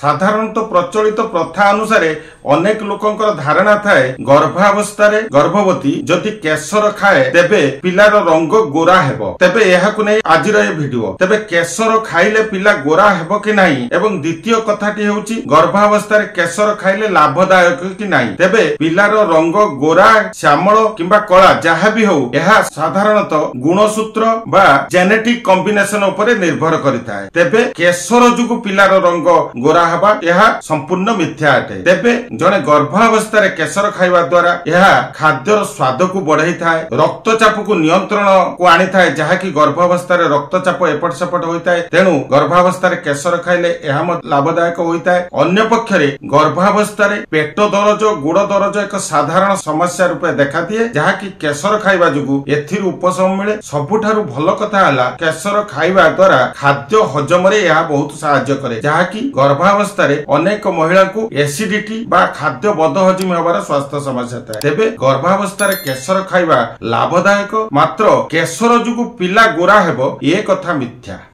साधारणतः प्रचलित प्रथा अनुसार अनेक लोकंकर धारणा थाए गर्भावस्था गर्भवती जदि केशर खाए तेबे पिलार रंग गोरा हेबो। तेबे एहाकु नै आजिर ए भिडियो। तेबे केशर खाइले पिला गोरा हेबो कि नाही एवं द्वितीय कथाटी हेउची गर्भावस्था केशर खाइले लाभदायक कि नाही। तेबे पिलार रंग गोरा श्यामल किंबा कला जहा भी हो एहा साधारणतः गुणसूत्र बा जेनेटिक कॉम्बिनेशन उपरे निर्भर करिताय। तेबे केशर जुगु पिलार रंग गोरा हबा यह संपूर्ण मिथ्या अटे। तेबे जने गर्भावस्था केशर खाइबा द्वारा यह खाद्यर स्वाद को बढ़ाई थाए, रक्तचाप को नियंत्रण को आनी थाए, जहाँकि गर्भावस्था रक्तचाप एपट सेपट होता है। तेणु गर्भावस्था केशर खाइले यह लाभदायक होता है। अन्य पक्षरे गर्भावस्था पेट दरज गुड़ दरज एक साधारण समस्या रूपे देखा दिए, जहाँकि केशर खाइबा जुगु एथिर उपशम मिले। सबुठारु भल कथा हला केशर खाइबा द्वारा खाद्य हजम रे यह बहुत सहाय्य करे, जहाँकि गर्भावस्था अनेक महिला को एसिडिटी बा खाद्य बदहजमी होबार स्वास्थ्य समस्या थाए। तेबे गर्भावस्था केशर खाइबा लाभदायक, मात्र केशर जुगु पिला गोरा हेबो ए कथा मिथ्या।